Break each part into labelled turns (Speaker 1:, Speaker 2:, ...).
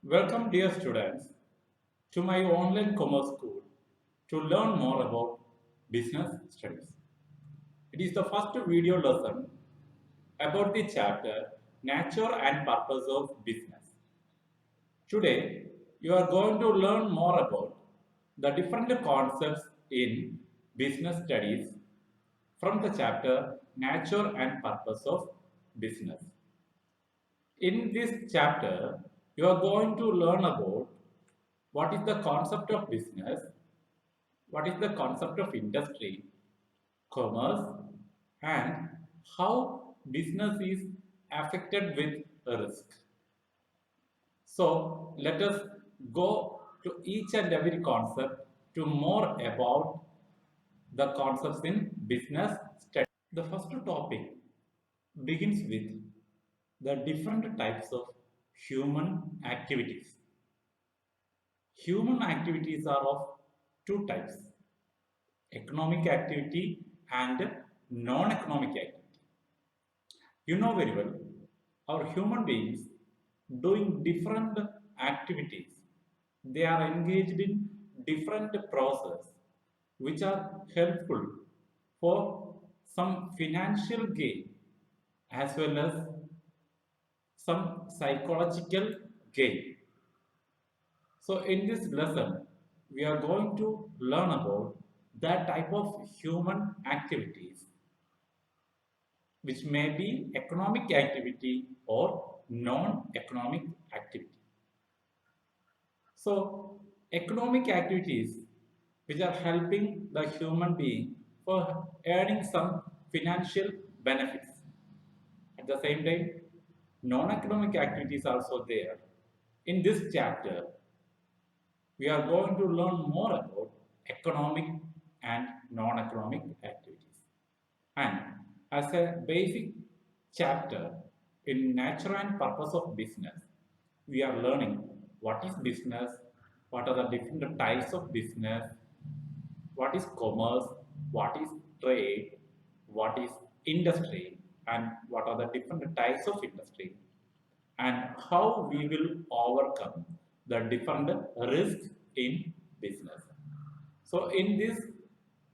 Speaker 1: Welcome, dear students, to my online commerce school to learn more about business studies. It is the first video lesson about the chapter Nature and Purpose of Business. Today, you are going to learn more about the different concepts in business studies from the chapter Nature and Purpose of Business. In this chapter, you are going to learn about what is the concept of business, what is the concept of industry, commerce, and how business is affected with risk. So let us go to each and every concept to more about the concepts in business study. The first topic begins with the different types of human activities. Human activities are of two types: economic activity and non-economic activity. You know very well, our human beings doing different activities. They are engaged in different process which are helpful for some financial gain as well as some psychological gain. So in this lesson, we are going to learn about that type of human activities which may be economic activity or non-economic activity. So economic activities which are helping the human being for earning some financial benefits. At the same time, non-economic activities are also there. In this chapter, we are going to learn more about economic and non-economic activities. And as a basic chapter in nature and purpose of business, we are learning what is business, what are the different types of business, what is commerce, what is trade, what is industry, and what are the different types of industry, and how we will overcome the different risks in business. So in this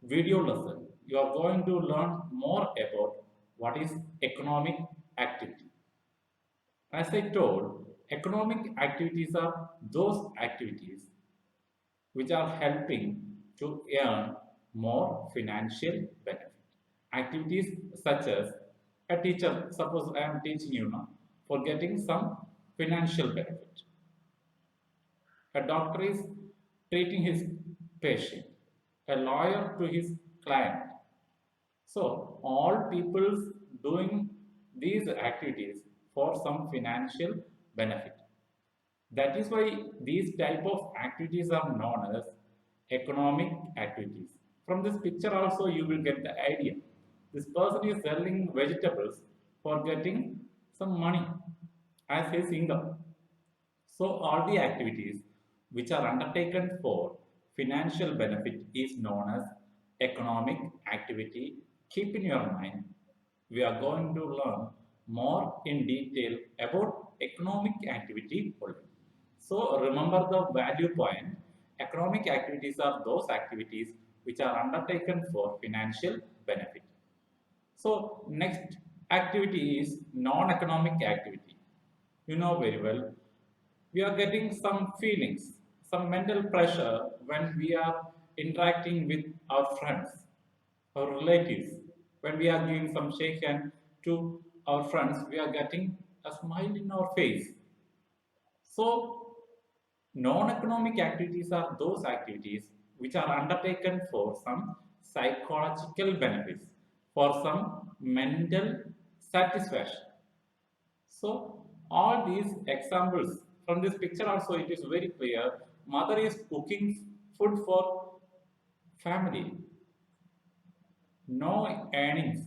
Speaker 1: video lesson, you are going to learn more about what is economic activity. As I told, economic activities are those activities which are helping to earn more financial benefit. Activities such as a teacher, suppose I am teaching you now, for getting some financial benefit. A doctor is treating his patient, a lawyer to his client. So all people's doing these activities for some financial benefit. That is why these type of activities are known as economic activities. From this picture also you will get the idea. This person is selling vegetables for getting some money as his income. So all the activities which are undertaken for financial benefit is known as economic activity. Keep in your mind, we are going to learn more in detail about economic activity only. So remember the value point. Economic activities are those activities which are undertaken for financial benefit. So next activity is non-economic activity. You know very well, we are getting some feelings, some mental pressure when we are interacting with our friends, our relatives. When we are giving some shake hand to our friends, we are getting a smile in our face. So non-economic activities are those activities which are undertaken for some psychological benefits, for some mental satisfaction. So all these examples from this picture also it is very clear. Mother is cooking food for family, no earnings,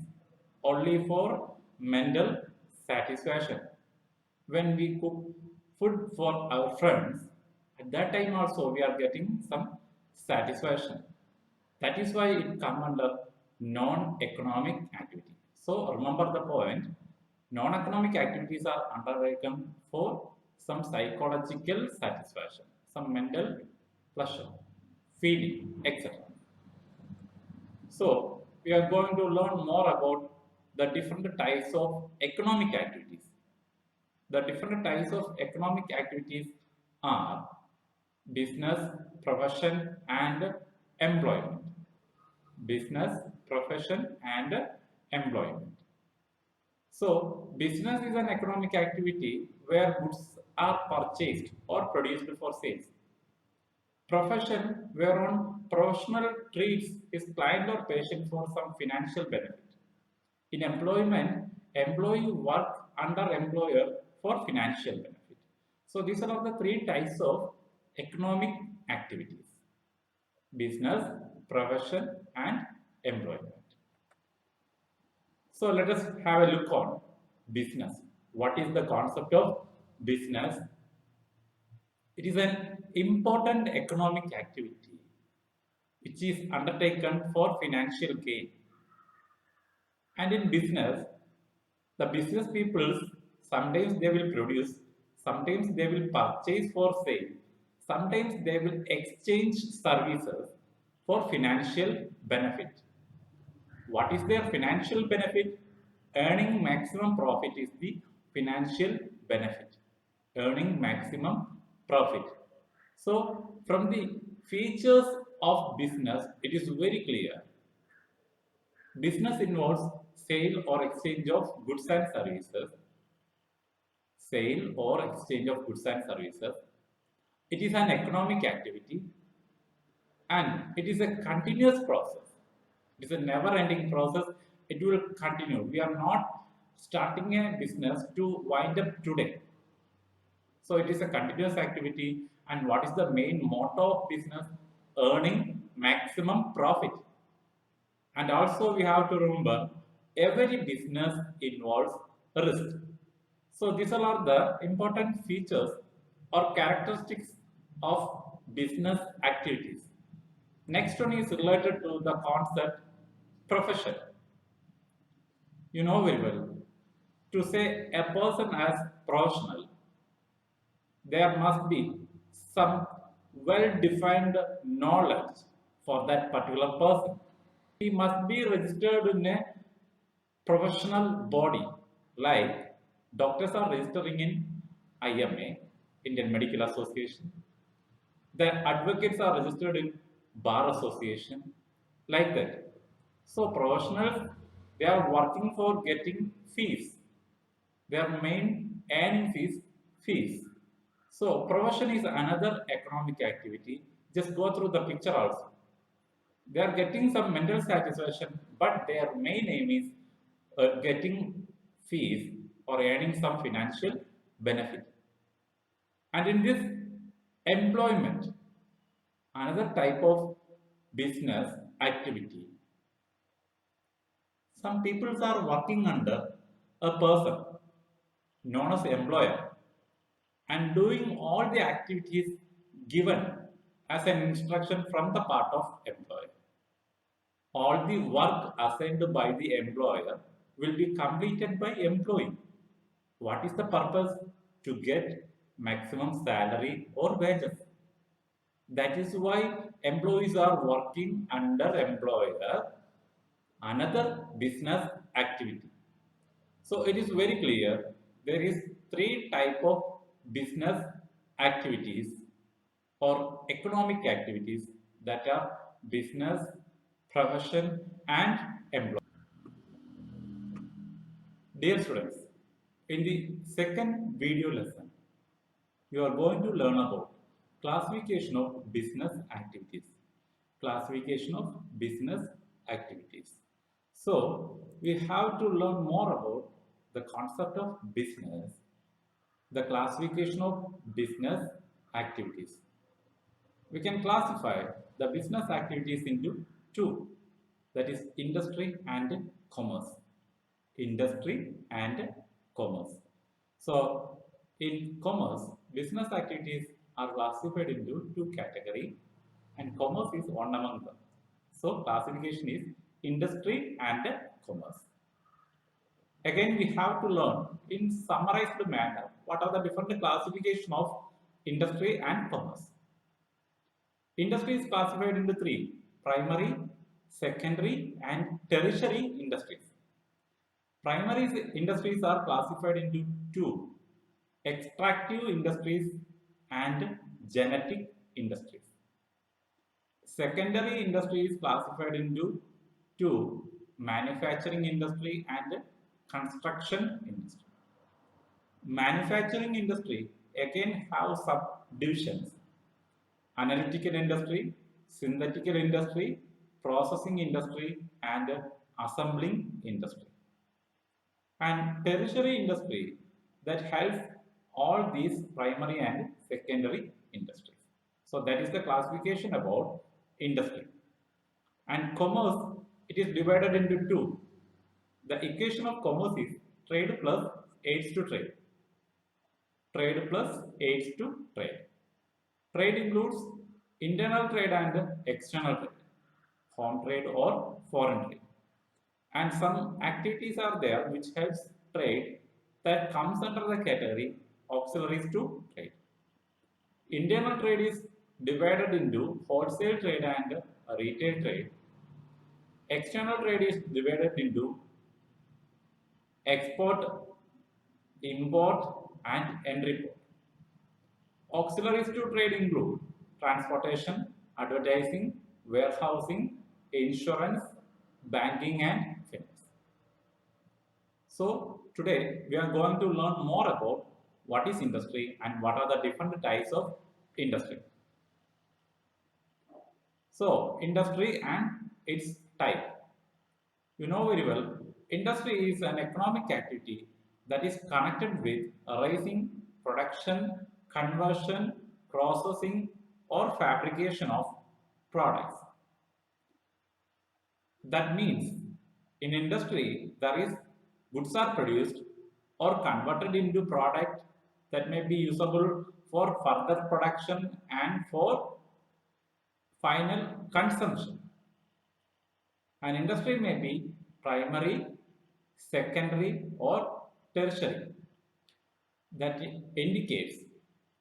Speaker 1: only for mental satisfaction. When we cook food for our friends, at that time also we are getting some satisfaction. That is why it comes under non-economic activity. So remember the point, non-economic activities are undertaken for some psychological satisfaction, some mental pleasure, feeling, etc. So, we are going to learn more about the different types of economic activities. The different types of economic activities are business, profession, and employment. Business, profession, and employment. So, business is an economic activity where goods are purchased or produced for sales. Profession, whereon professional treats his client or patient for some financial benefit. In employment, employee work under employer for financial benefit. So these are the three types of economic activities: business, profession, and employment. So let us have a look on business. What is the concept of business? It is an important economic activity which is undertaken for financial gain. And in business, the business people sometimes they will produce, sometimes they will purchase for sale, sometimes they will exchange services for financial benefit. What is their financial benefit? Earning maximum profit is the financial benefit. Earning maximum profit. So, from the features of business, it is very clear. Business involves sale or exchange of goods and services. Sale or exchange of goods and services. It is an economic activity and it is a continuous process. It is a never-ending process. It will continue. We are not starting a business to wind up today. So it is a continuous activity. And what is the main motto of business? Earning maximum profit. And also we have to remember every business involves risk. So these are the important features or characteristics of business activities. Next one is related to the concept profession. You know very well. To say a person as professional, there must be some well-defined knowledge for that particular person. He must be registered in a professional body, like doctors are registering in IMA, Indian Medical Association. The advocates are registered in Bar Association, like that. So professionals, they are working for getting fees. Their main earning is fees. So profession is another economic activity. Just go through the picture also. They are getting some mental satisfaction, but their main aim is getting fees or earning some financial benefit. And in this employment, another type of business activity. Some people are working under a person known as employer and doing all the activities given as an instruction from the part of employer. All the work assigned by the employer will be completed by employee. What is the purpose? To get maximum salary or wages. That is why employees are working under employer, another business activity. So it is very clear there is three type of business activities or economic activities, that are business, profession, and employment. Dear students, in the second video lesson, you are going to learn about classification of business activities. Classification of business activities. So, we have to learn more about the concept of business, the classification of business activities. We can classify the business activities into two, that is industry and commerce. Industry and commerce. So, in commerce, business activities are classified into two categories and commerce is one among them. So, classification is industry and commerce. Again, we have to learn in summarized manner what are the different classification of industry and commerce. Industry is classified into three: primary, secondary, and tertiary industries. Primary industries are classified into two: extractive industries and genetic industries. Secondary industry is classified into two: manufacturing industry and construction industry. Manufacturing industry again have subdivisions: analytical industry, synthetical industry, processing industry, and assembling industry. And tertiary industry that helps all these primary and secondary industries. So that is the classification about industry. And commerce, it is divided into two. The equation of commerce is trade plus aids to trade. Trade plus aids to trade. Trade includes internal trade and external trade, home trade or foreign trade. And some activities are there which helps trade that comes under the category auxiliaries to trade. Internal trade is divided into wholesale trade and retail trade. External trade is divided into export, import, and entry port. Auxiliaries to trade include transportation, advertising, warehousing, insurance, banking, and finance. So today we are going to learn more about what is industry and what are the different types of industry. So industry and its type. You know very well, industry is an economic activity that is connected with raising, production, conversion, processing, or fabrication of products. That means in industry, there is goods are produced or converted into product that may be usable for further production and for final consumption. An industry may be primary, secondary, or tertiary. That indicates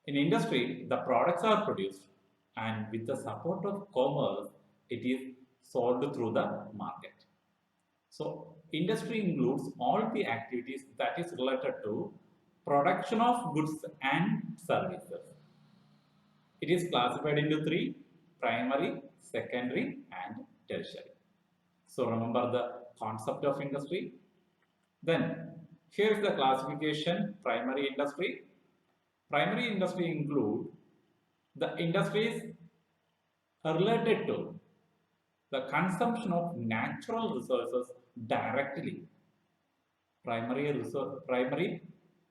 Speaker 1: in industry the products are produced and with the support of commerce it is sold through the market. So industry includes all the activities that is related to production of goods and services. It is classified into three: primary, secondary, and tertiary. So remember the concept of industry. Then here is the classification: primary industry. Primary industry include the industries related to the consumption of natural resources directly. Primary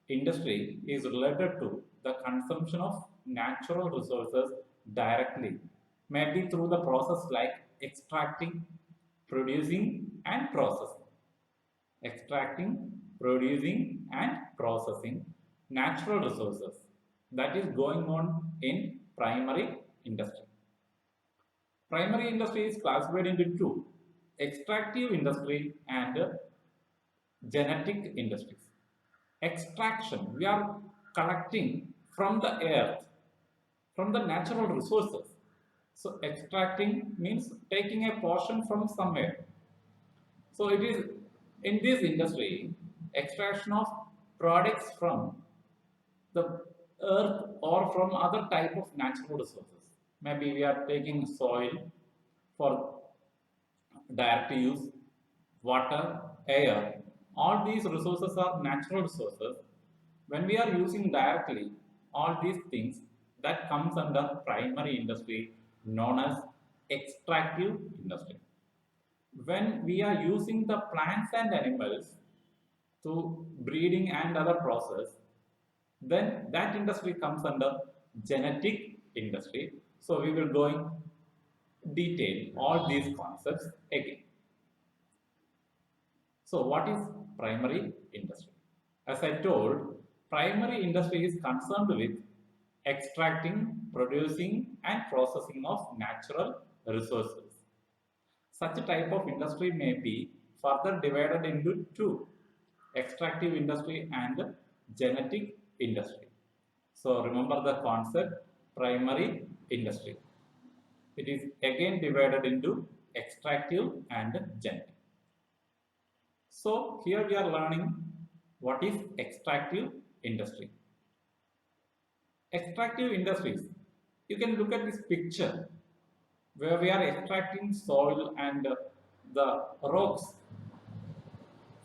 Speaker 1: industry is related to the consumption of natural resources directly, maybe through the process like extracting, producing, and processing. Extracting, producing, and processing natural resources that is going on in primary industry. Primary industry is classified into two: extractive industry and genetic industries. Extraction, we are collecting from the earth, from the natural resources. So extracting means taking a portion from somewhere. So it is in this industry, extraction of products from the earth or from other type of natural resources. Maybe we are taking soil for direct use, water, air. All these resources are natural resources. When we are using directly all these things, that comes under primary industry known as extractive industry. When we are using the plants and animals to breeding and other process, then that industry comes under genetic industry. So we will go in detail all these concepts again. So what is primary industry? As I told, primary industry is concerned with extracting, producing, and processing of natural resources. Such a type of industry may be further divided into two: extractive industry and genetic industry. So remember the concept, primary industry. It is again divided into extractive and genetic. So here we are learning what is extractive industry. Extractive industries, you can look at this picture where we are extracting soil and the rocks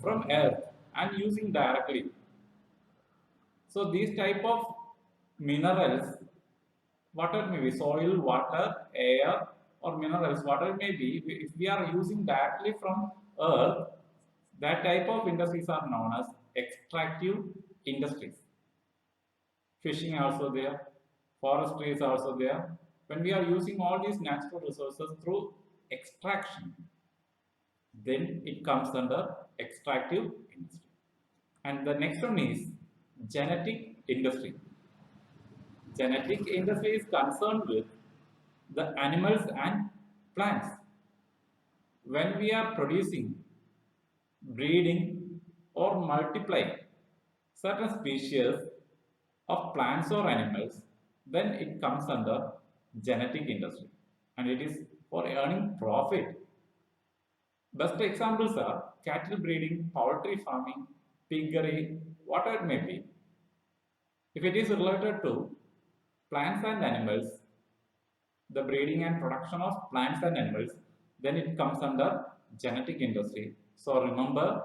Speaker 1: from earth and using directly. So these type of minerals, whatever may be soil, water, air, or minerals, whatever may be, if we are using directly from earth, that type of industries are known as extractive industries. Fishing also there, forestry is also there. When we are using all these natural resources through extraction, then it comes under extractive industry. And the next one is genetic industry. Genetic industry is concerned with the animals and plants. When we are producing, breeding, or multiplying certain species of plants or animals, then it comes under genetic industry and it is for earning profit. Best examples are cattle breeding, poultry farming, piggery, whatever it may be. If it is related to plants and animals, the breeding and production of plants and animals, then it comes under genetic industry. So remember,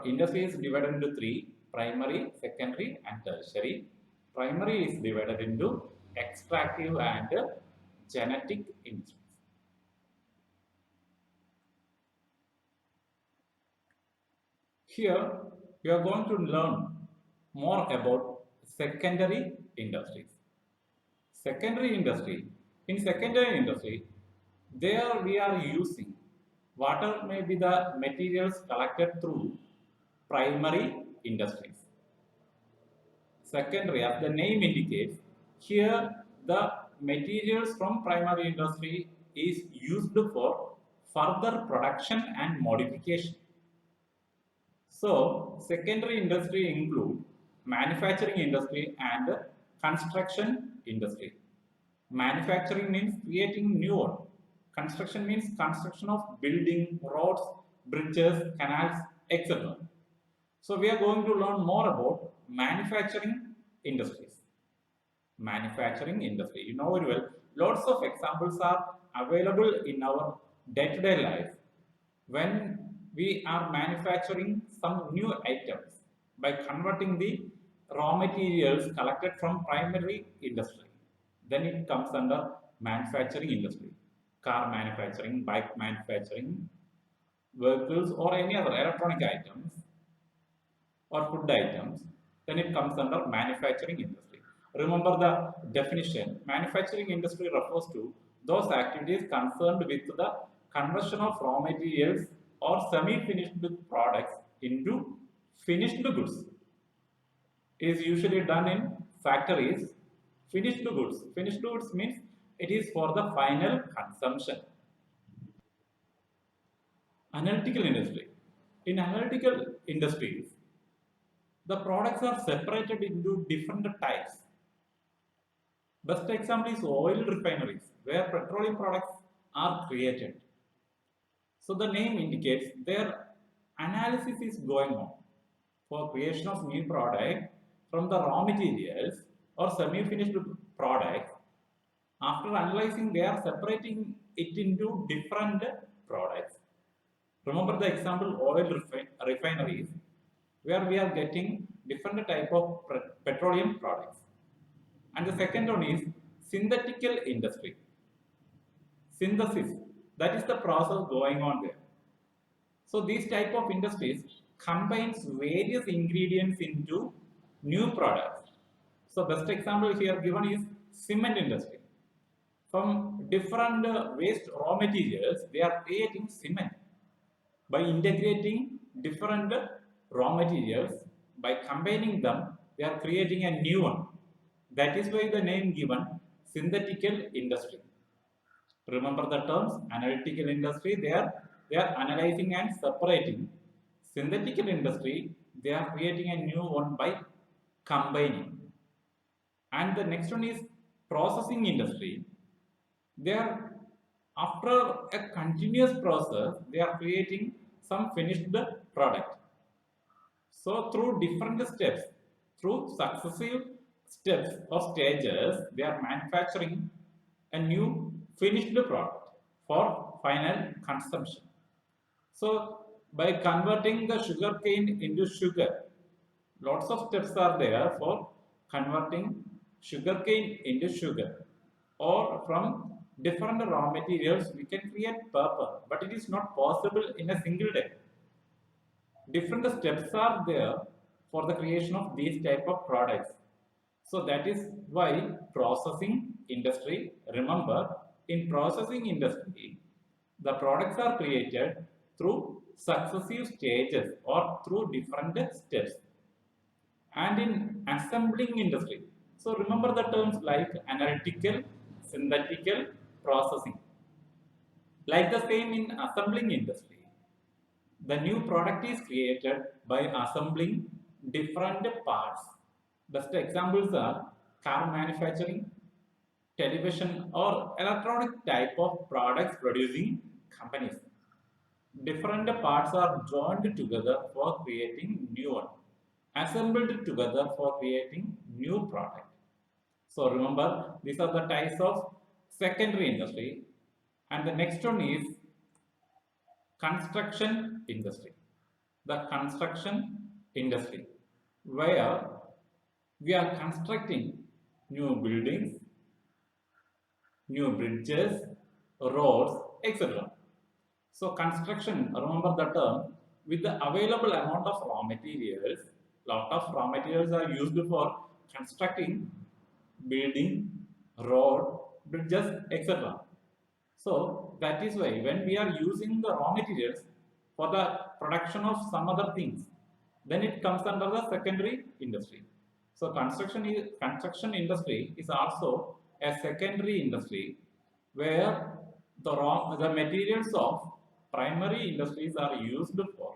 Speaker 1: industry is divided into three: primary, secondary, and tertiary. Primary is divided into extractive and genetic industries. Here we are going to learn more about secondary industries. Secondary industry. In secondary industry, there we are using whatever may be the materials collected through primary industries. Secondary, as the name indicates, here the materials from primary industry is used for further production and modification. So, secondary industry include manufacturing industry and construction industry. Manufacturing means creating new one. Construction means construction of building, roads, bridges, canals, etc. So we are going to learn more about manufacturing industries. Manufacturing industry, you know very well, lots of examples are available in our day-to-day life when we are manufacturing some new items by converting the raw materials collected from primary industry. Then it comes under manufacturing industry. Car manufacturing, bike manufacturing, vehicles or any other electronic items or food items, then it comes under manufacturing industry. Remember the definition. Manufacturing industry refers to those activities concerned with the conversion of raw materials or semi-finished products into finished goods. It is usually done in factories. Finished goods. Finished goods means it is for the final consumption. Analytical industry. In analytical industries, the products are separated into different types. Best example is oil refineries, where petroleum products are created. So the name indicates their analysis is going on for creation of new product from the raw materials or semi-finished products. After analyzing, they are separating it into different products. Remember the example oil refineries, where we are getting different type of petroleum products. And the second one is synthetical industry. Synthesis, that is the process going on there. So these type of industries combines various ingredients into new products. So best example here given is cement industry. From different waste raw materials, they are creating cement. By integrating different raw materials, by combining them, they are creating a new one. That is why the name given synthetical industry. Remember the terms analytical industry, they are analyzing and separating. Synthetical industry, they are creating a new one by combining. And the next one is processing industry. They are, after a continuous process, they are creating some finished product. So through different steps, through successive steps or stages, they are manufacturing a new finished product for final consumption. So by converting the sugar cane into sugar, lots of steps are there for converting sugar cane into sugar, or from different raw materials we can create paper, but it is not possible in a single day. Different steps are there for the creation of these type of products. So that is why processing industry, remember, in processing industry the products are created through successive stages or through different steps. And in assembling industry, so remember the terms like analytical, synthetical, processing. Like the same in assembling industry, the new product is created by assembling different parts. Best examples are car manufacturing, television or electronic type of products producing companies. Different parts are joined together for creating new one, assembled together for creating new product. So remember, these are the types of secondary industry. And the next one is construction industry. The construction industry, where we are constructing new buildings, new bridges, roads, etc. So construction, remember the term, with the available amount of raw materials, lot of raw materials are used for constructing building, road, bridges, etc. So that is why when we are using the raw materials for the production of some other things, then it comes under the secondary industry. So construction industry is also a secondary industry where the materials of primary industries are used for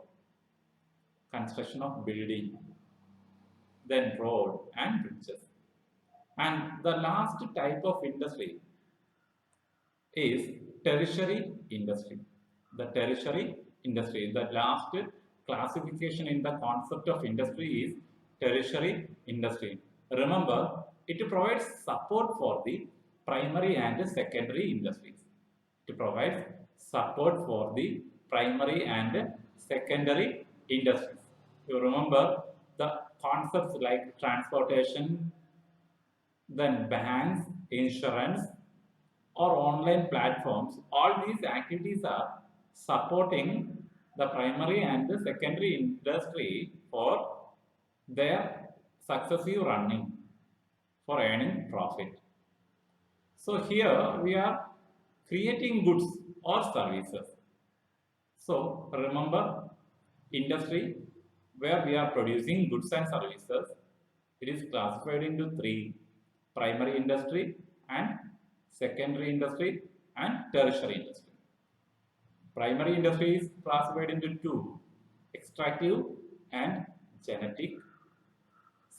Speaker 1: construction of building, then road and bridges. And the last type of industry is tertiary industry. The tertiary industry, the last classification in the concept of industry is tertiary industry. Remember, it provides support for the primary and secondary industries. It provides support for the primary and secondary industries. You remember the concepts like transportation, then banks, insurance, or online platforms. All these activities are supporting the primary and the secondary industry for their successive running, for earning profit. So here we are creating goods or services. So remember, industry, where we are producing goods and services, it is classified into three: primary industry and secondary industry and tertiary industry. Primary industry is classified into two: extractive and genetic.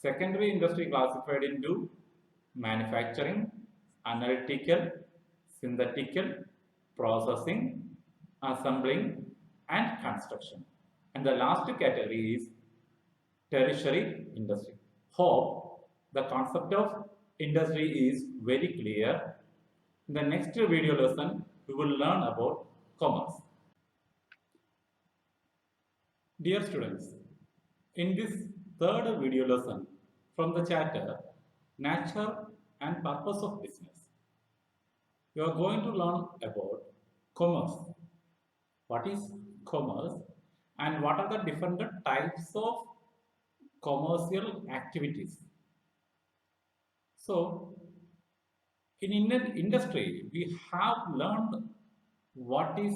Speaker 1: Secondary industry classified into manufacturing, analytical, synthetical, processing, assembling, and construction. And the last category is tertiary industry. Hope the concept of industry is very clear. In the next video lesson, we will learn about commerce. Dear students, in this third video lesson from the chapter Nature and Purpose of Business, you are going to learn about commerce. What is commerce and what are the different types of commercial activities? So, in Indian industry, we have learned what is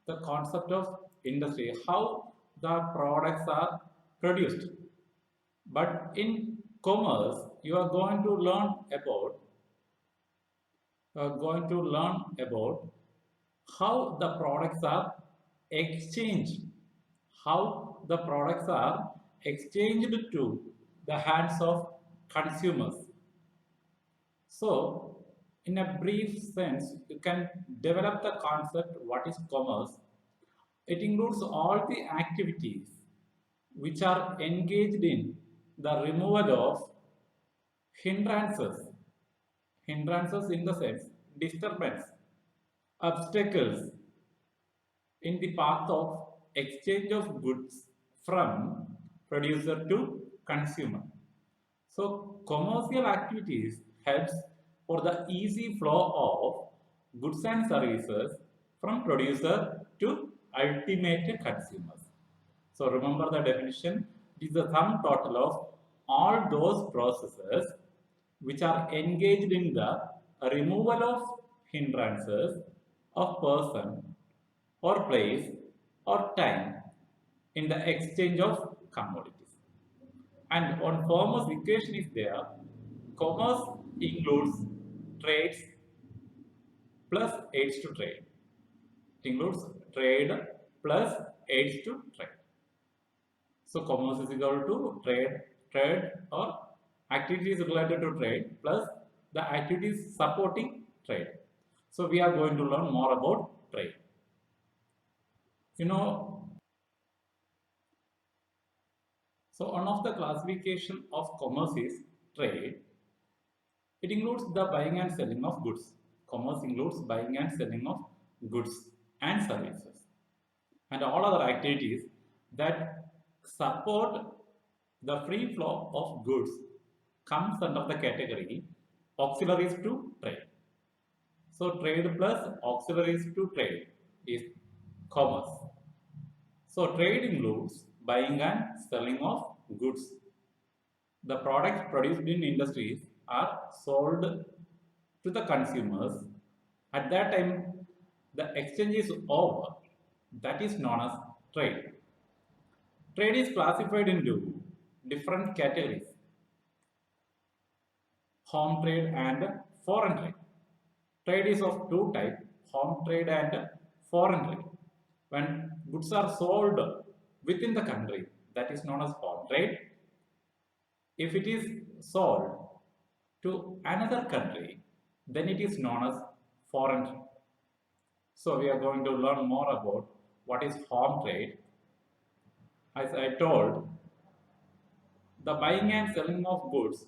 Speaker 1: the concept of industry, how the products are produced. But in commerce, you are going to learn about how the products are exchanged, how the products are exchanged to the hands of consumers. So, in a brief sense, you can develop the concept what is commerce. It includes all the activities which are engaged in the removal of hindrances, hindrances in the sense disturbance, obstacles in the path of exchange of goods from producer to consumer. So commercial activities helps for the easy flow of goods and services from producer to ultimate consumers. So remember the definition. It is the sum total of all those processes which are engaged in the removal of hindrances of person or place or time in the exchange of commodities. And on commerce equation is there, commerce includes trades plus aids to trade. It includes trade plus aids to trade. So commerce is equal to trade or activities related to trade plus the activities supporting trade. So we are going to learn more about trade. You know, so one of the classification of commerce is trade. It includes the buying and selling of goods. Commerce includes buying and selling of goods and services and all other activities that support the free flow of goods comes under the category auxiliaries to trade. So trade plus auxiliaries to trade is commerce. So trade includes buying and selling of goods. The products produced in industries are sold to the consumers. At that time, the exchange is over. That is known as trade. Trade is classified into different categories: home trade and foreign trade. Trade is of two types: home trade and foreign trade. When goods are sold within the country, that is known as home trade. If it is sold to another country, then it is known as foreign trade. So we are going to learn more about what is home trade. As I told, the buying and selling of goods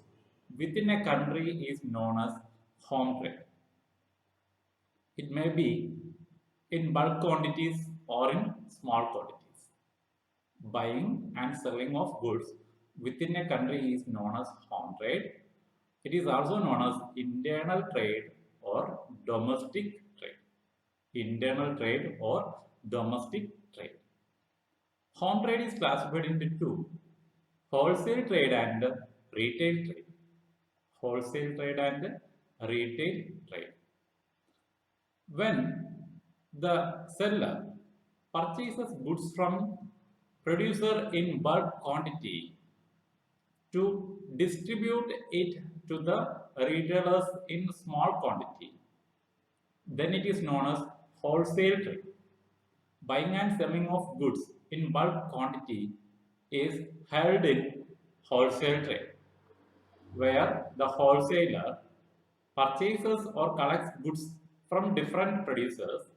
Speaker 1: within a country is known as home trade. It may be in bulk quantities or in small quantities. Buying and selling of goods within a country is known as home trade. It is also known as internal trade or domestic trade. Internal trade or domestic trade. Home trade is classified into two: wholesale trade and retail trade. Wholesale trade and retail trade. When the seller purchases goods from producer in bulk quantity to distribute it to the retailers in small quantity, then it is known as wholesale trade. Buying and selling of goods in bulk quantity is held in wholesale trade, where the wholesaler purchases or collects goods from different producers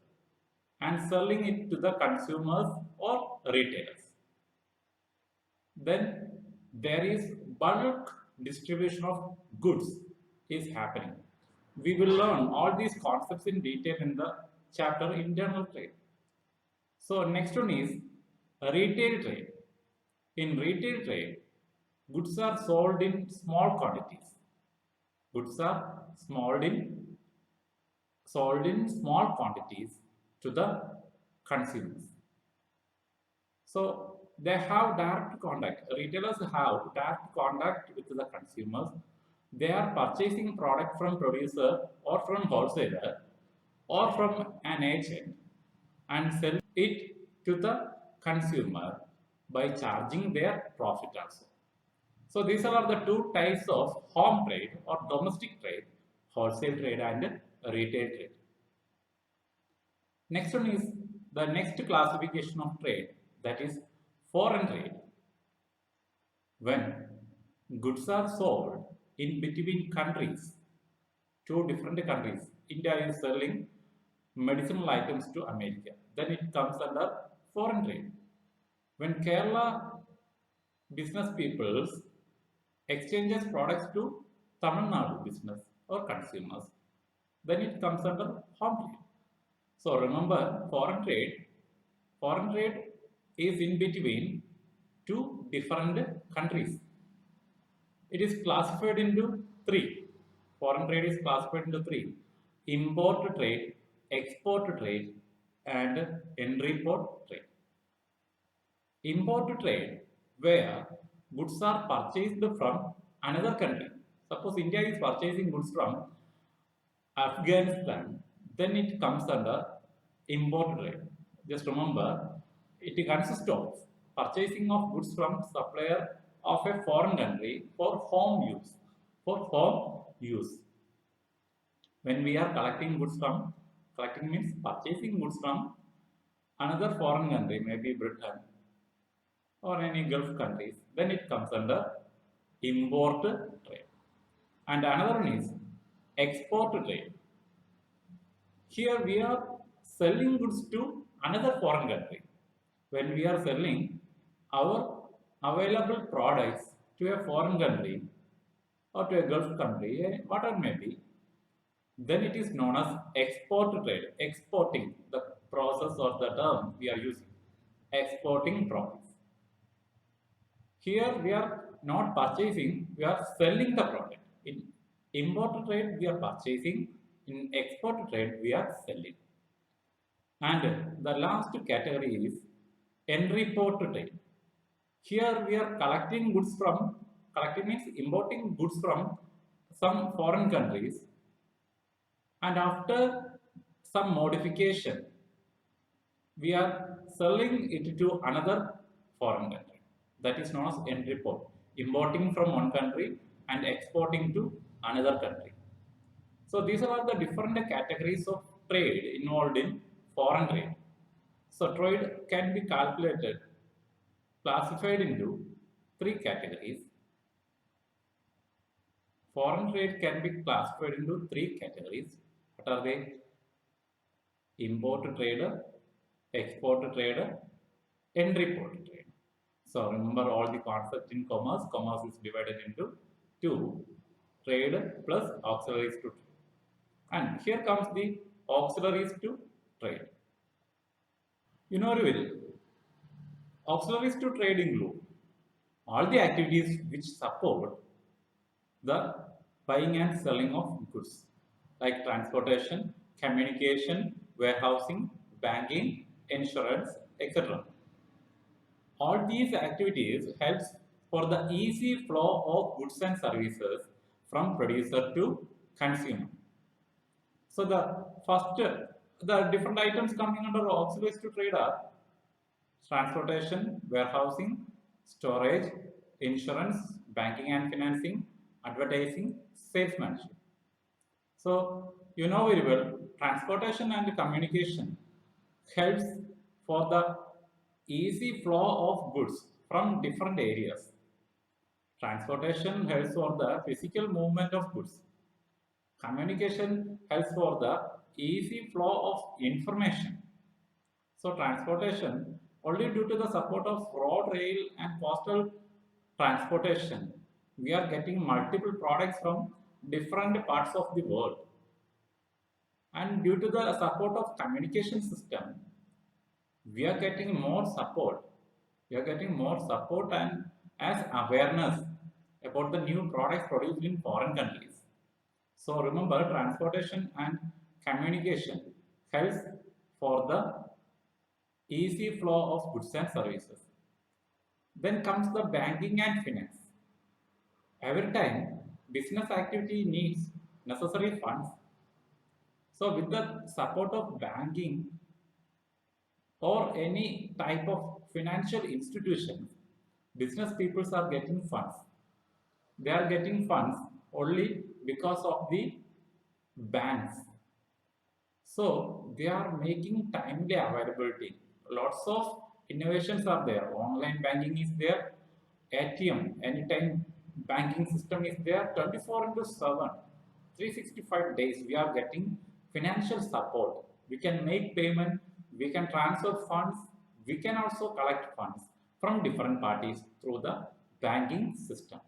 Speaker 1: and selling it to the consumers or retailers. Then there is bulk distribution of goods is happening. We will learn all these concepts in detail in the chapter internal trade. So next one is retail trade. In retail trade, goods are sold in small quantities. Goods are sold in small quantities to the consumers. So they have direct contact. Retailers have direct contact with the consumers. They are purchasing product from producer or from wholesaler or from an agent and sell it to the consumer by charging their profit also. So these are the two types of home trade or domestic trade: wholesale trade and retail trade. Next one is the next classification of trade, that is foreign trade. When goods are sold in between countries, two different countries, India is selling medicinal items to America, then it comes under foreign trade. When Kerala business peoples exchanges products to Tamil Nadu business or consumers, then it comes under home trade. So remember, foreign trade is in between two different countries. It is classified into three. Foreign trade is classified into three: import trade, export trade, and import trade. Import trade, where goods are purchased from another country. Suppose India is purchasing goods from Afghanistan, then it comes under import trade. Just remember, it consists of purchasing of goods from supplier of a foreign country for home use. For home use. When we are collecting means purchasing goods from another foreign country, maybe Britain or any Gulf countries, then it comes under import trade. And another one is export trade. Here we are selling goods to another foreign country. When we are selling our available products to a foreign country or to a Gulf country, whatever may be, then it is known as export trade. Exporting, the process or the term we are using. Exporting products. Here we are not purchasing, we are selling the product. In import trade, we are purchasing. In export trade, we are selling. And the last category is import trade. Here we are collecting means importing goods from some foreign countries, and after some modification, we are selling it to another foreign country. That is known as import. Importing from one country and exporting to another country. So these are the different categories of trade involved in foreign trade. So trade can be classified into three categories. Foreign trade can be classified into three categories. What are they? Import trader, export trader, and import trade. So remember all the concepts in commerce. Commerce is divided into two: trade plus auxiliaries to trade. And here comes the auxiliaries to trade. You know well, auxiliaries to trade include all the activities which support the buying and selling of goods, like transportation, communication, warehousing, banking, insurance, etc. All these activities helps for the easy flow of goods and services from producer to consumer. So the different items coming under auxiliaries to trade are transportation, warehousing, storage, insurance, banking and financing, advertising, salesmanship. So you know very well, transportation and communication helps for the easy flow of goods from different areas. Transportation helps for the physical movement of goods. Communication helps for the easy flow of information. So transportation, only due to the support of road, rail and postal transportation, we are getting multiple products from different parts of the world. And due to the support of communication system, we are getting more support. We are getting more support and as awareness about the new products produced in foreign countries. So remember, transportation and communication helps for the easy flow of goods and services. Then comes the banking and finance. Every time business activity needs necessary funds. So with the support of banking or any type of financial institutions, business peoples are getting funds. They are getting funds only because of the banks. So they are making timely availability. Lots of innovations are there. Online banking is there. ATM, anytime banking system is there 24 into 7, 365 days. We are getting financial support. We can make payment, we can transfer funds, we can also collect funds from different parties through the banking system.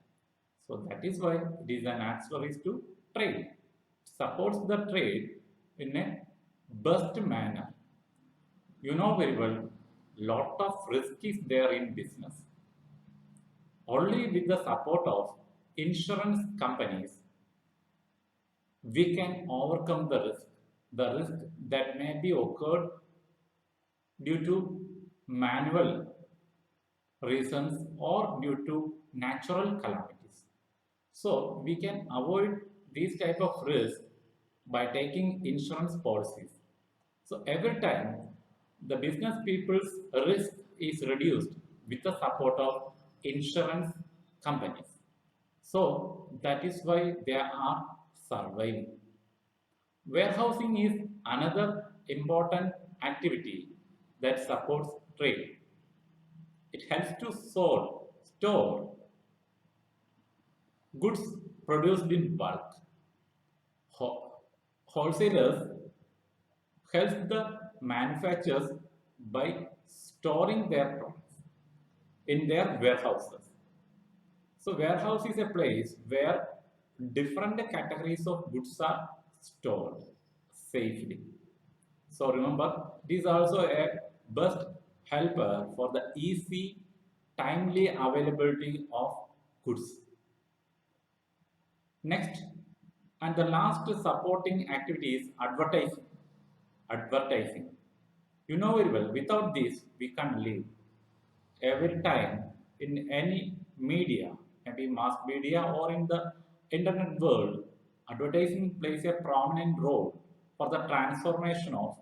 Speaker 1: So that is why it is an accessories to trade. Supports the trade in a best manner. You know very well, lot of risk is there in business. Only with the support of insurance companies, we can overcome the risk that may be occurred due to manual reasons or due to natural calamities. So we can avoid these type of risk by taking insurance policies. So every time the business people's risk is reduced with the support of insurance companies. So that is why they are surviving. Warehousing is another important activity that supports trade. It helps to store goods produced in bulk. Wholesalers help the manufacturers by storing their products in their warehouses. So warehouse is a place where different categories of goods are stored safely. So remember, it is also a best helper for the easy, timely availability of goods. Next, and the last supporting activity is advertising. Advertising. You know very well, without this, we can't live. Every time in any media, maybe mass media or in the internet world, advertising plays a prominent role for the transformation of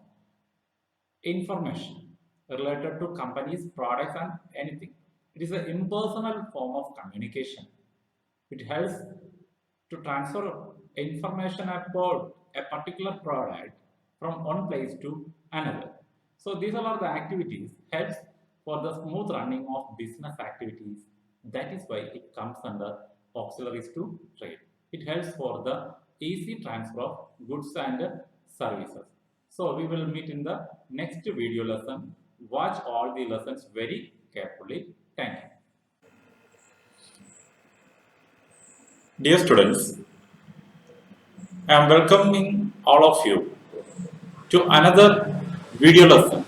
Speaker 1: information related to companies, products, and anything. It is an impersonal form of communication. It helps to transfer information about a particular product from one place to another. So these are the activities helps for the smooth running of business activities. That is why it comes under auxiliaries to trade. It helps for the easy transfer of goods and services. So we will meet in the next video lesson. Watch all the lessons very carefully. Thank you. Dear students, I am welcoming all of you to another video lesson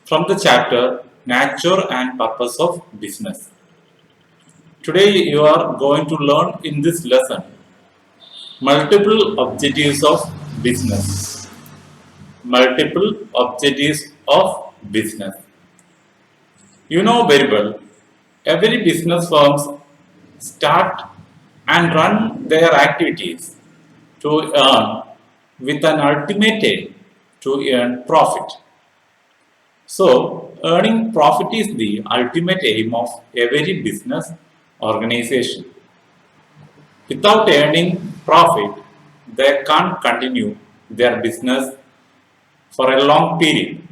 Speaker 1: from the chapter Nature and Purpose of Business. Today you are going to learn in this lesson multiple objectives of business. Multiple objectives of business. You know very well, every business firms start and run their activities to earn with an ultimate aim to earn profit. So, earning profit is the ultimate aim of every business organization. Without earning profit, they can't continue their business for a long period.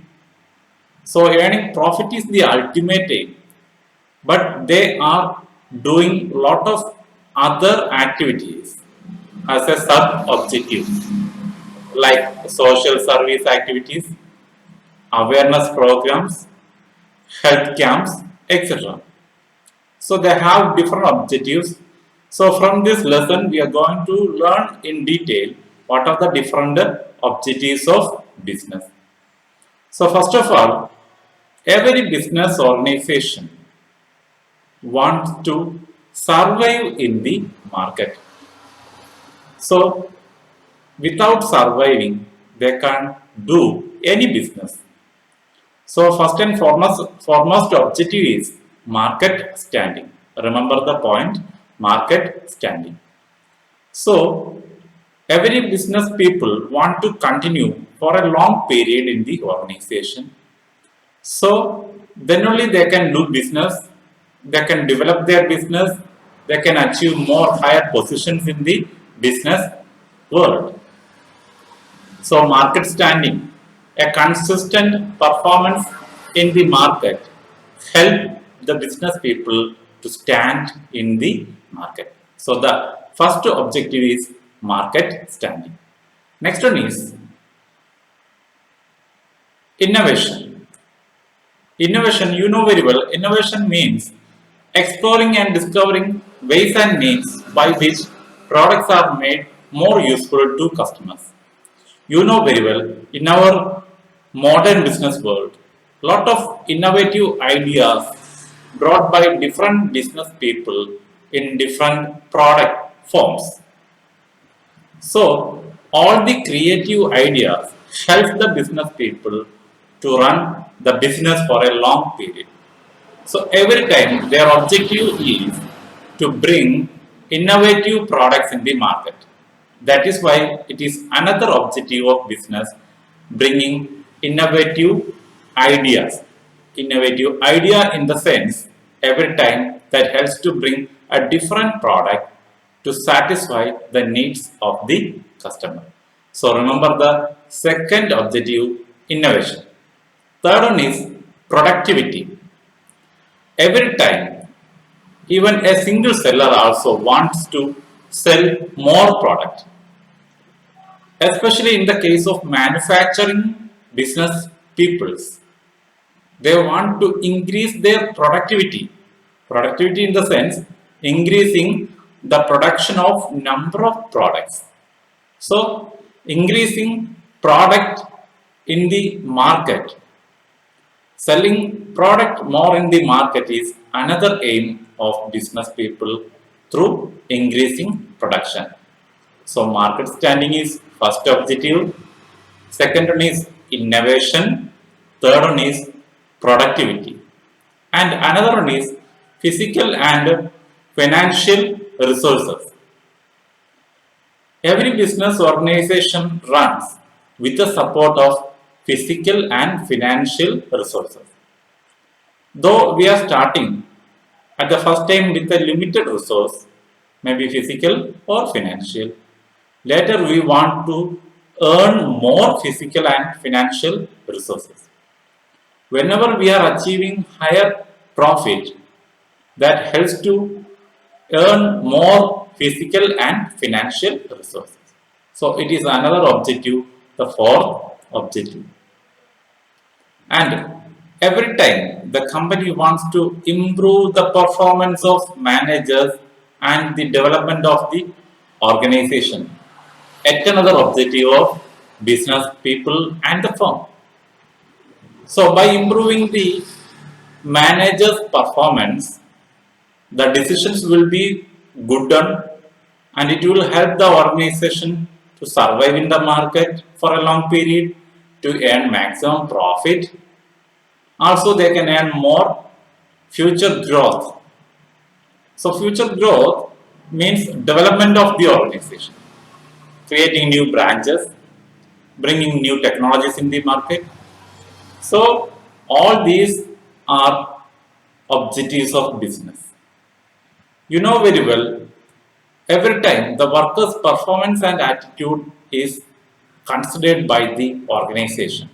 Speaker 1: So, earning profit is the ultimate aim, but they are doing lot of other activities as a sub objective like social service activities, awareness programs, health camps, etc. So they have different objectives. So from this lesson, we are going to learn in detail what are the different objectives of business. So first of all, every business organization wants to survive in the market. So without surviving, they can't do any business. So first and foremost objective is market standing. Remember the point, market standing. So every business people want to continue for a long period in the organization. So then only they can do business, they can develop their business, they can achieve more higher positions in the business world. So market standing, a consistent performance in the market help the business people to stand in the market. So the first objective is market standing. Next one is innovation. Innovation, you know very well, innovation means exploring and discovering ways and means by which products are made more useful to customers. You know very well, in our modern business world, lot of innovative ideas brought by different business people in different product forms. So, all the creative ideas help the business people to run the business for a long period. So, every time their objective is to bring innovative products in the market. That is why it is another objective of business bringing innovative ideas. Innovative idea in the sense every time that helps to bring a different product to satisfy the needs of the customer. So remember the second objective, innovation. Third one is productivity. Every time, even a single seller also wants to sell more product, especially in the case of manufacturing business peoples. They want to increase their productivity. Productivity in the sense increasing the production of number of products. So increasing product in the market. Selling product more in the market is another aim of business people through increasing production. So market standing is first objective, second one is innovation, third one is productivity, and another one is physical and financial resources. Every business organization runs with the support of physical and financial resources. Though we are starting at the first time with a limited resource, maybe physical or financial, later we want to earn more physical and financial resources. Whenever we are achieving higher profit, that helps to earn more physical and financial resources. So it is another objective, the fourth objective. And every time the company wants to improve the performance of managers and the development of the organization. Yet another objective of business people and the firm. So by improving the manager's performance, the decisions will be good done and it will help the organization to survive in the market for a long period, to earn maximum profit. Also they can earn more future growth. So future growth means development of the organization, creating new branches, bringing new technologies in the market. So all these are objectives of business. You know very well, every time the workers' performance and attitude is considered by the organization.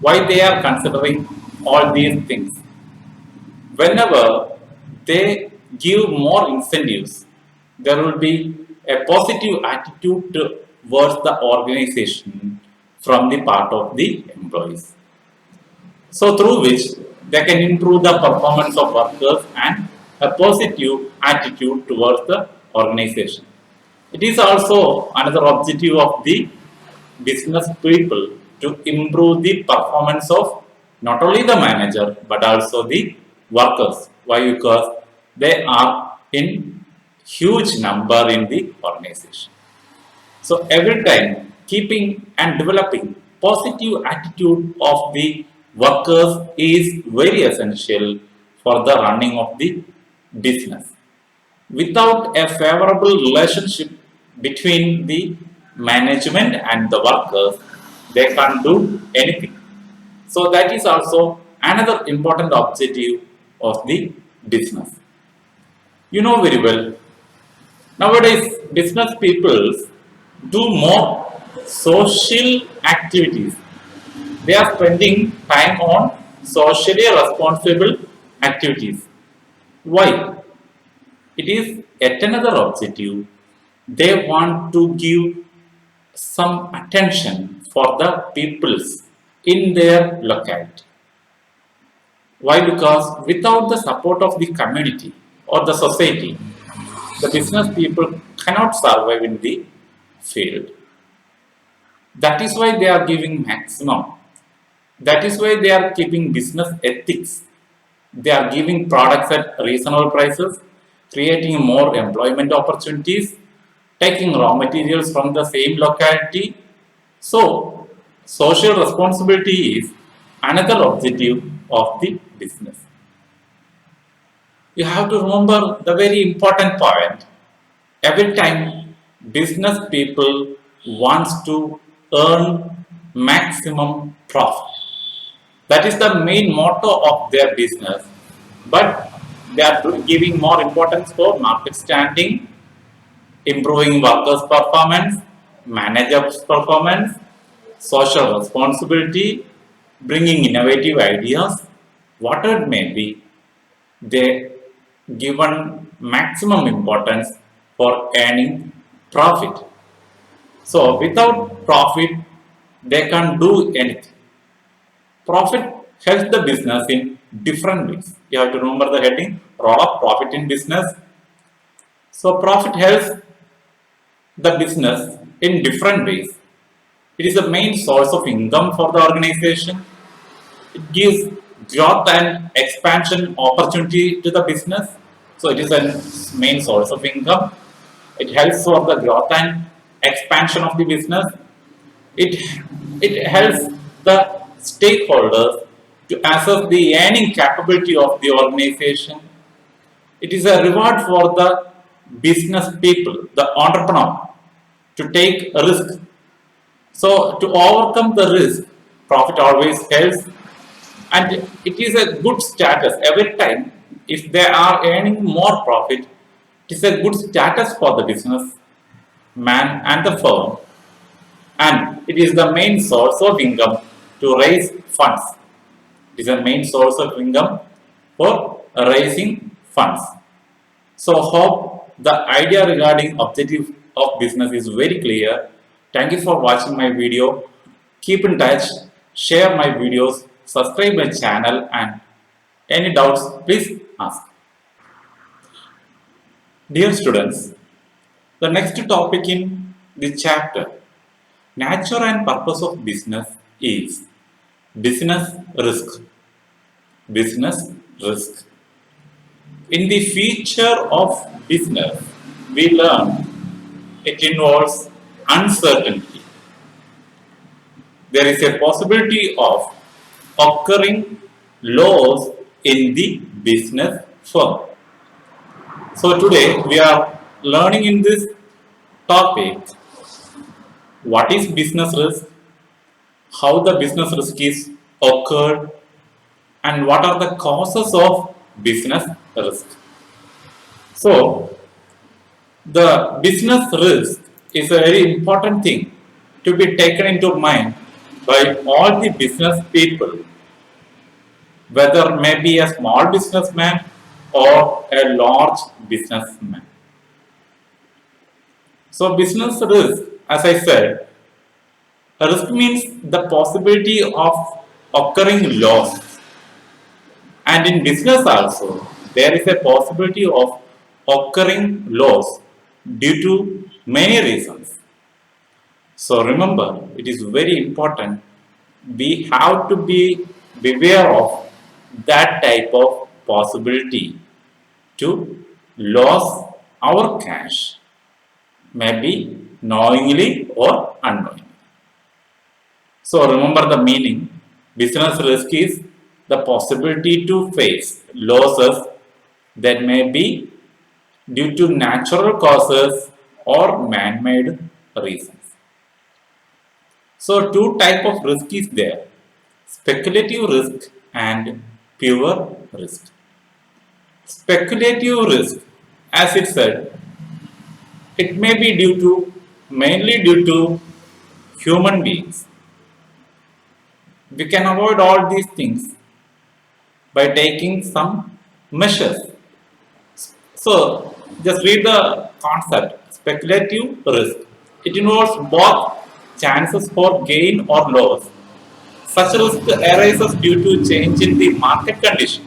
Speaker 1: Why they are considering all these things? Whenever they give more incentives, there will be a positive attitude towards the organization from the part of the employees. So through which they can improve the performance of workers and a positive attitude towards the organization. It is also another objective of the business people to improve the performance of not only the manager but also the workers. Why? Because they are in huge number in the organization. So every time keeping and developing positive attitude of the workers is very essential for the running of the business. Without a favorable relationship between the management and the workers, they can't do anything. So that is also another important objective of the business. You know very well, nowadays business people do more social activities. They are spending time on socially responsible activities. Why? It is yet another objective. They want to give some attention for the peoples in their locality. Why? Because without the support of the community or the society, the business people cannot survive in the field. That is why they are giving maximum. That is why they are keeping business ethics. They are giving products at reasonable prices, creating more employment opportunities, taking raw materials from the same locality. So, social responsibility is another objective of the business. You have to remember the very important point. Every time business people wants to earn maximum profit. That is the main motto of their business. But they are giving more importance for market standing, improving workers' performance, managers' performance, social responsibility, bringing innovative ideas, whatever it may be, they given maximum importance for earning profit. So without profit, they can't do anything. Profit helps the business in different ways. You have to remember the heading, role of profit in business. So profit helps the business in different ways. It is the main source of income for the organization. It gives growth and expansion opportunity to the business. So it is a main source of income. It helps for the growth and expansion of the business. It, it helps the stakeholders to assess the earning capability of the organization. It is a reward for the business people, the entrepreneur, to take a risk. So to overcome the risk, profit always helps, and it is a good status every time. If they are earning more profit, it is a good status for the business man and the firm, and it is the main source of income to raise funds. It is a main source of income for raising funds. So hope the idea regarding objective of business is very clear. Thank you for watching my video. Keep in touch, share my videos, subscribe my channel, and any doubts please ask. Dear students, the next topic in the chapter, nature and purpose of business, is business risk. Business risk. In the future of business, we learn it involves uncertainty. There is a possibility of occurring loss in the business firm. So today we are learning in this topic what is business risk, how the business risk is occurred, and what are the causes of business risk. So the business risk is a very important thing to be taken into mind by all the business people, whether maybe a small businessman or a large businessman. So business risk, as I said, a risk means the possibility of occurring loss. And in business also, there is a possibility of occurring loss due to many reasons. So remember, it is very important. We have to be beware of that type of possibility to lose our cash, maybe knowingly or unknowingly. So remember the meaning. Business risk is the possibility to face losses that may be due to natural causes or man-made reasons. So two type of risk is there: speculative risk and pure risk. Speculative risk, as it said, it may be due to mainly due to human beings. We can avoid all these things by taking some measures. So Just read the concept speculative risk. It involves both chances for gain or loss. Such risk arises due to change in the market condition.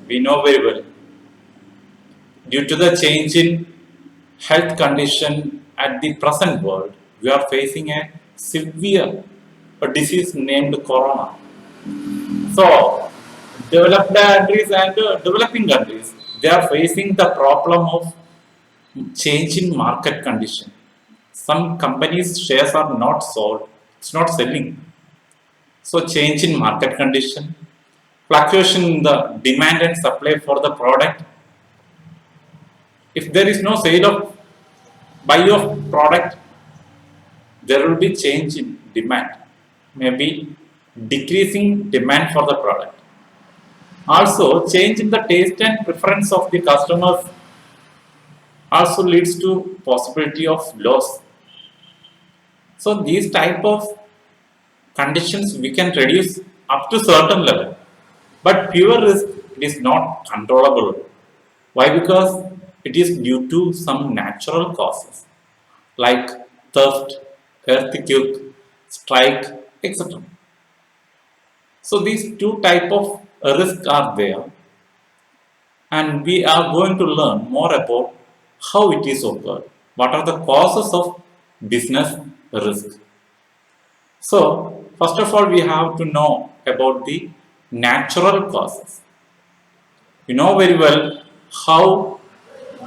Speaker 1: We know very well. Due to the change in health condition at the present world, we are facing a severe disease named corona. So, developed countries and developing countries, they are facing the problem of change in market condition. Some companies' shares are not sold, it's not selling. So, change in market condition, fluctuation in the demand and supply for the product. If there is no sale of buy of product, there will be change in demand, maybe decreasing demand for the product. Also, change in the taste and preference of the customers also leads to possibility of loss. So these type of conditions we can reduce up to certain level, but pure risk is not controllable. Why? Because it is due to some natural causes like theft, earthquake, strike, etc. So these two type of risks are there, and we are going to learn more about how it is occurred, what are the causes of business risk. So first of all, we have to know about the natural causes. You know very well how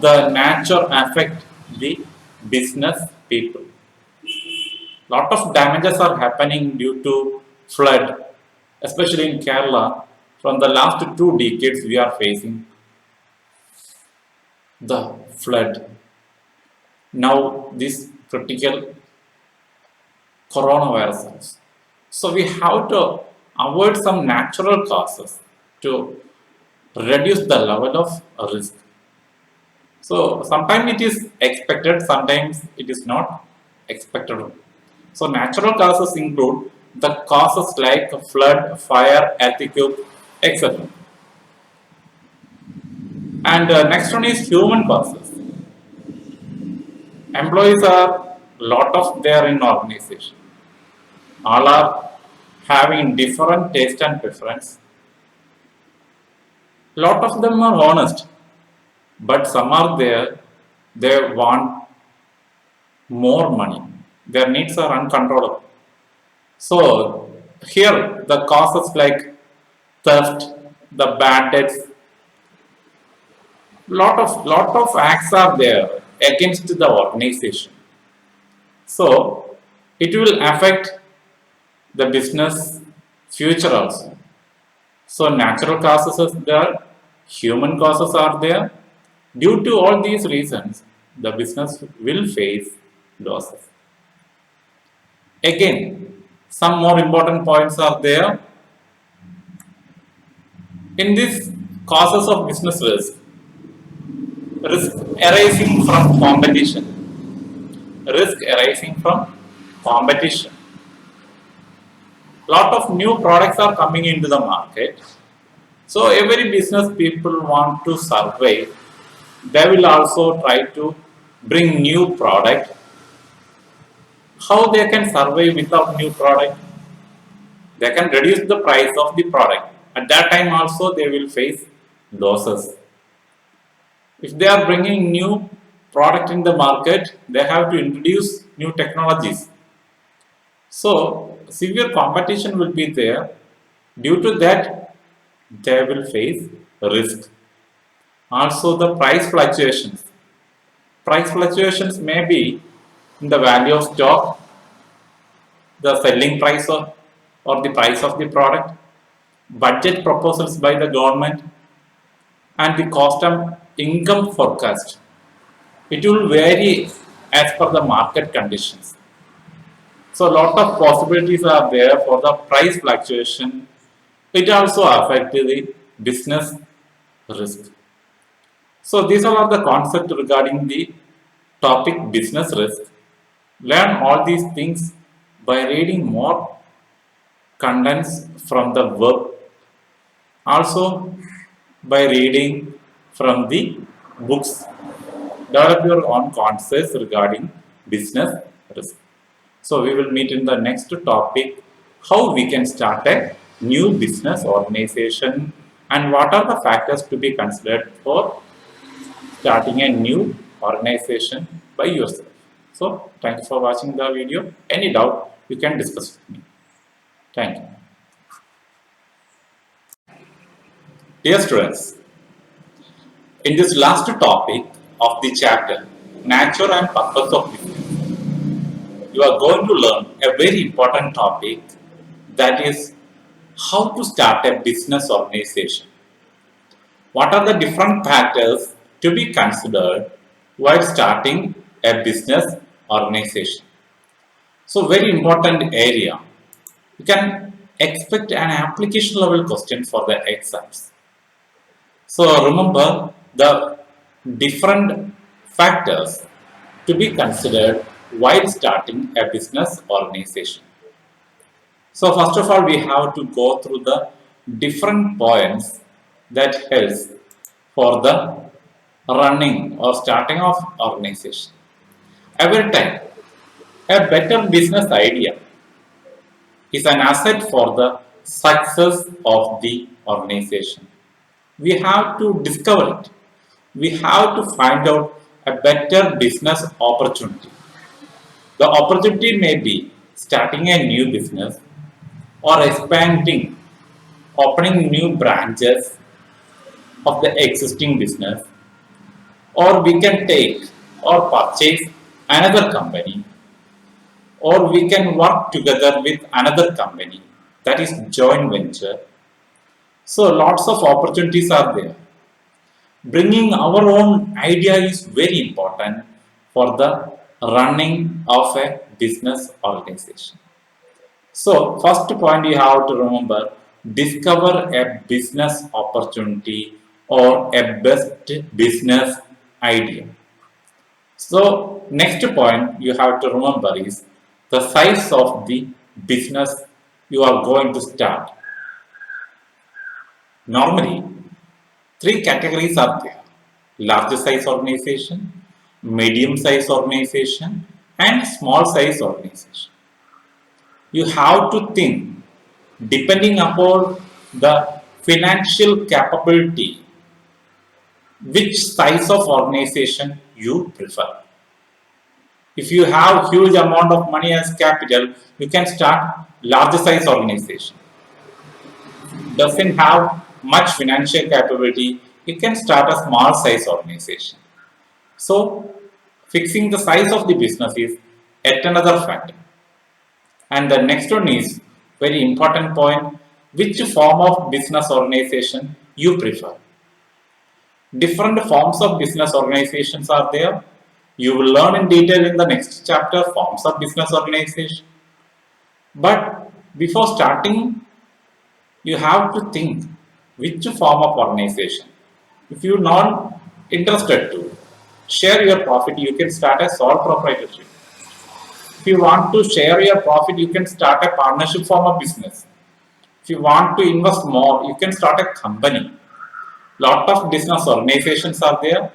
Speaker 1: the nature affect the business people. Lot of damages are happening due to flood, especially in Kerala. From the last 2 decades we are facing the flood. Now this critical coronavirus. So we have to avoid some natural causes to reduce the level of risk. So sometimes it is expected, sometimes it is not expected. So natural causes include the causes like flood, fire, earthquake, etc. And next one is human causes. Employees are lot of there in organization. All are having different taste and preference. Lot of them are honest, but some are there. They want more money. Their needs are uncontrollable. So here the causes like theft, the bad debts, lot of acts are there against the organization. So it will affect the business future also. So natural causes are there, human causes are there. Due to all these reasons, the business will face losses. Again, some more important points are there. In this causes of business risk arising from competition. Risk arising from competition. Lot of new products are coming into the market. So every business people want to survive. They will also try to bring new product. How they can survive without new product? They can reduce the price of the product. At that time also they will face losses. If they are bringing new product in the market, they have to introduce new technologies. So severe competition will be there. Due to that, they will face risk. Also the price fluctuations. Price fluctuations may be in the value of stock, the selling price or the price of the product, budget proposals by the government, and the cost and income forecast. It will vary as per the market conditions. So a lot of possibilities are there for the price fluctuation. It also affects the business risk. So these are the concepts regarding the topic business risk. Learn all these things by reading more contents from the web. Also by reading from the books develop your own concepts regarding business risk. So we will meet in the next topic, how we can start a new business organization and what are the factors to be considered for starting a new organization by yourself. So thank you for watching the video. Any doubt, you can discuss with me. Thank you. Dear students, in this last topic of the chapter, nature and purpose of business, you are going to learn a very important topic, that is how to start a business organization. What are the different factors to be considered while starting a business organization? So very important area. You can expect an application level question for the exams. So remember the different factors to be considered while starting a business organization. So first of all, we have to go through the different points that helps for the running or starting of organization. Every time, a better business idea is an asset for the success of the organization. We have to discover it. We have to find out a better business opportunity. The opportunity may be starting a new business or expanding, opening new branches of the existing business, or we can take or purchase another company, or we can work together with another company, that is joint venture. So lots of opportunities are there. Bringing our own idea is very important for the running of a business organization. So first point you have to remember, discover a business opportunity or a best business idea. So next point you have to remember is the size of the business you are going to start. Normally, three categories are there: large size organization, medium size organization, and small size organization. You have to think depending upon the financial capability, which size of organization you prefer. If you have huge amount of money as capital, you can start large size organization. Doesn't have much financial capability, you can start a small size organization. So fixing the size of the business is yet another factor. And the next one is very important point, which form of business organization you prefer. Different forms of business organizations are there. You will learn in detail in the next chapter, forms of business organization. But before starting, you have to think which form of organization. If you're not interested to share your profit, you can start a sole proprietorship. If you want to share your profit, you can start a partnership form of business. If you want to invest more, you can start a company. Lot of business organizations are there.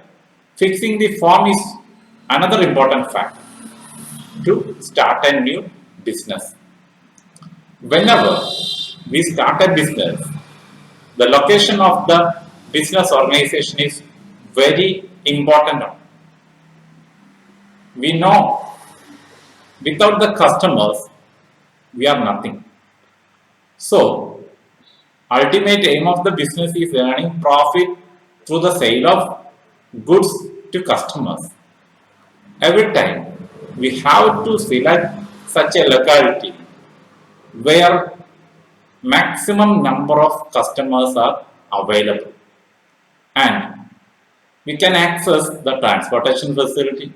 Speaker 1: Fixing the form is another important factor to start a new business. Whenever we start a business, the location of the business organization is very important. We know without the customers, we are nothing. So, ultimate aim of the business is earning profit through the sale of goods to customers. Every time we have to select such a locality where maximum number of customers are available, and we can access the transportation facility,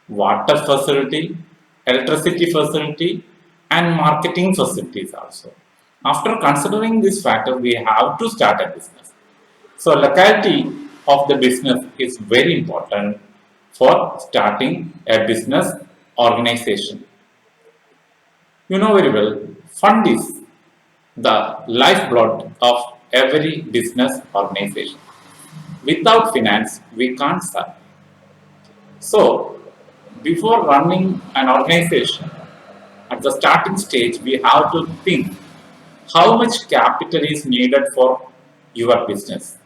Speaker 1: water facility, electricity facility, and marketing facilities also. After considering this factor, we have to start a business. So locality of the business is very important for starting a business organization. You know very well, fund is the lifeblood of every business organization. Without finance, we can't survive. So before running an organization, at the starting stage, we have to think how much capital is needed for your business.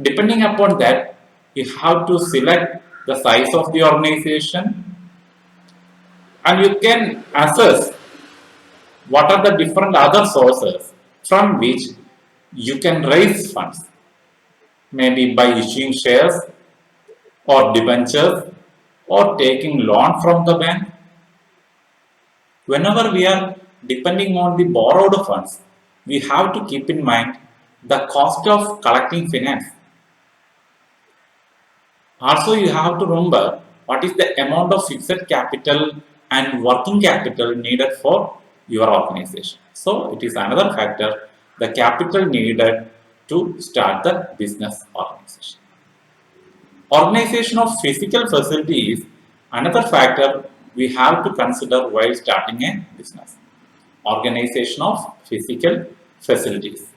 Speaker 1: Depending upon that, you have to select the size of the organization, and you can assess what are the different other sources from which you can raise funds, maybe by issuing shares or debentures or taking loan from the bank. Whenever we are depending on the borrowed funds, we have to keep in mind the cost of collecting finance. Also, you have to remember what is the amount of fixed capital and working capital needed for your organization. So, it is another factor, the capital needed to start the business organization. Organization of physical facilities, another factor we have to consider while starting a business. Organization of physical facilities.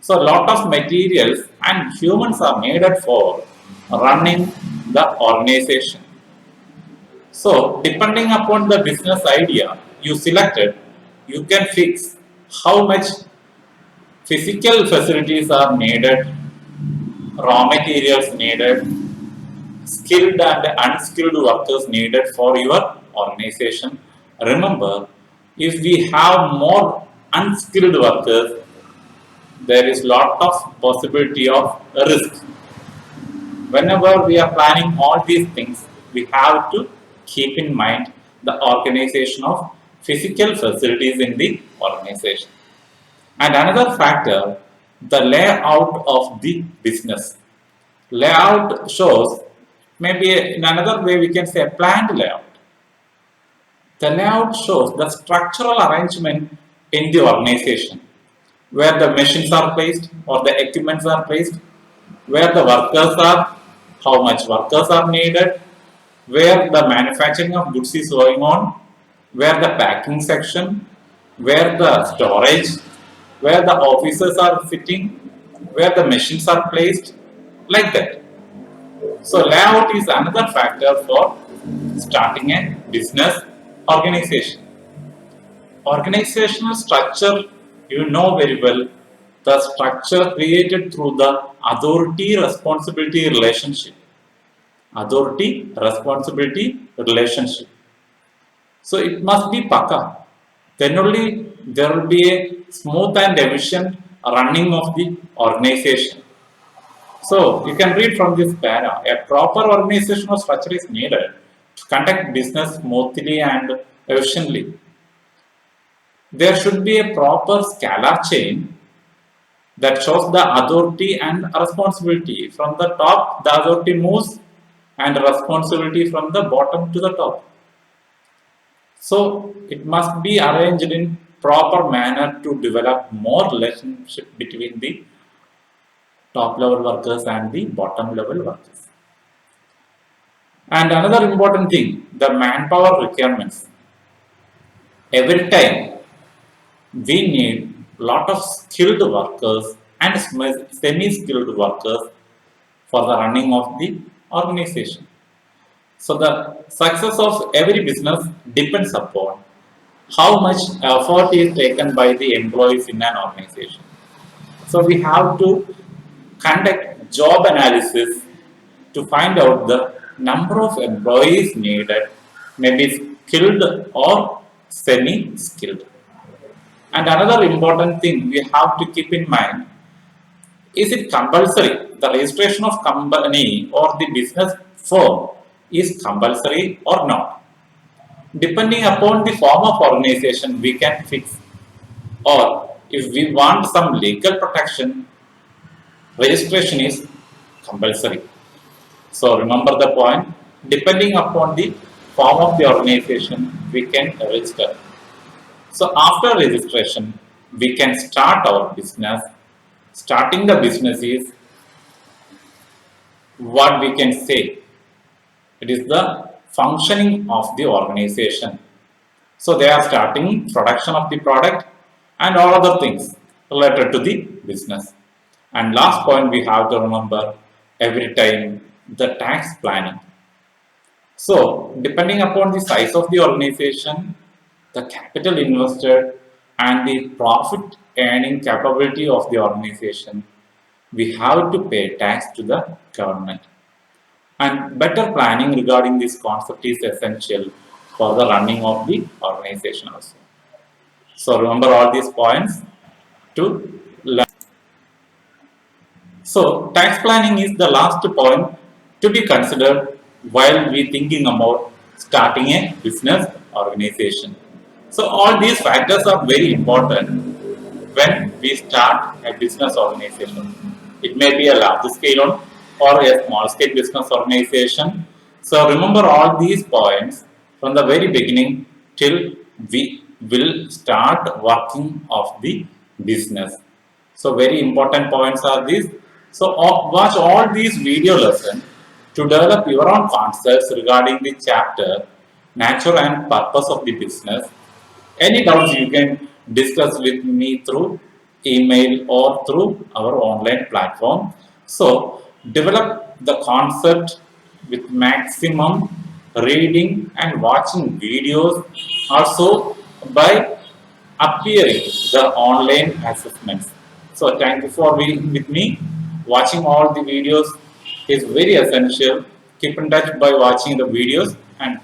Speaker 1: So a lot of materials and humans are needed for running the organization. So depending upon the business idea you selected, you can fix how much physical facilities are needed, raw materials needed, skilled and unskilled workers needed for your organization. Remember, if we have more unskilled workers, there is lot of possibility of risk. Whenever we are planning all these things, we have to keep in mind the organization of physical facilities in the organization. And another factor, the layout of the business. Layout shows, maybe in another way we can say a planned layout. The layout shows the structural arrangement in the organization, where the machines are placed or the equipments are placed, where the workers are, how much workers are needed, where the manufacturing of goods is going on, where the packing section, where the storage, where the officers are sitting, where the machines are placed, like that. So layout is another factor for starting a business organization. Organizational structure, you know very well, the structure created through the authority responsibility relationship. Authority responsibility relationship. So it must be Paka. Then only there will be a smooth and efficient running of the organization. So you can read from this para. A proper organizational structure is needed to conduct business smoothly and efficiently. There should be a proper scalar chain that shows the authority and responsibility. From the top, the authority moves and responsibility from the bottom to the top. So it must be arranged in proper manner to develop more relationship between the top level workers and the bottom level workers. And another important thing, the manpower requirements. Every time we need lot of skilled workers and semi-skilled workers for the running of the organization. So the success of every business depends upon how much effort is taken by the employees in an organization. So we have to conduct job analysis to find out the number of employees needed, maybe skilled or semi-skilled. And another important thing we have to keep in mind, is it compulsory? The registration of company or the business firm is compulsory or not? Depending upon the form of organization, we can fix. Or if we want some legal protection, registration is compulsory. So remember the point. Depending upon the form of the organization, we can register. So after registration, we can start our business. Starting the business is what we can say. It is the functioning of the organization. So they are starting production of the product and all other things related to the business. And last point we have to remember, every time the tax planning. So, depending upon the size of the organization, the capital invested, and the profit earning capability of the organization, we have to pay tax to the government. And better planning regarding this concept is essential for the running of the organization also. So, remember all these points to learn. So, tax planning is the last point to be considered while we thinking about starting a business organization. So, all these factors are very important when we start a business organization. It may be a large scale one or a small scale business organization. So, remember all these points from the very beginning till we will start working of the business. So very important points are these. So watch all these video lessons to develop your own concepts regarding the chapter nature and purpose of the business. Any doubts you can discuss with me through email or through our online platform. So develop the concept with maximum reading and watching videos, also by appearing the online assessments. So thank you for being with me. Watching all the videos is very essential. Keep in touch by watching the videos and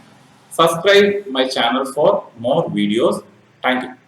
Speaker 1: subscribe my channel for more videos. Thank you.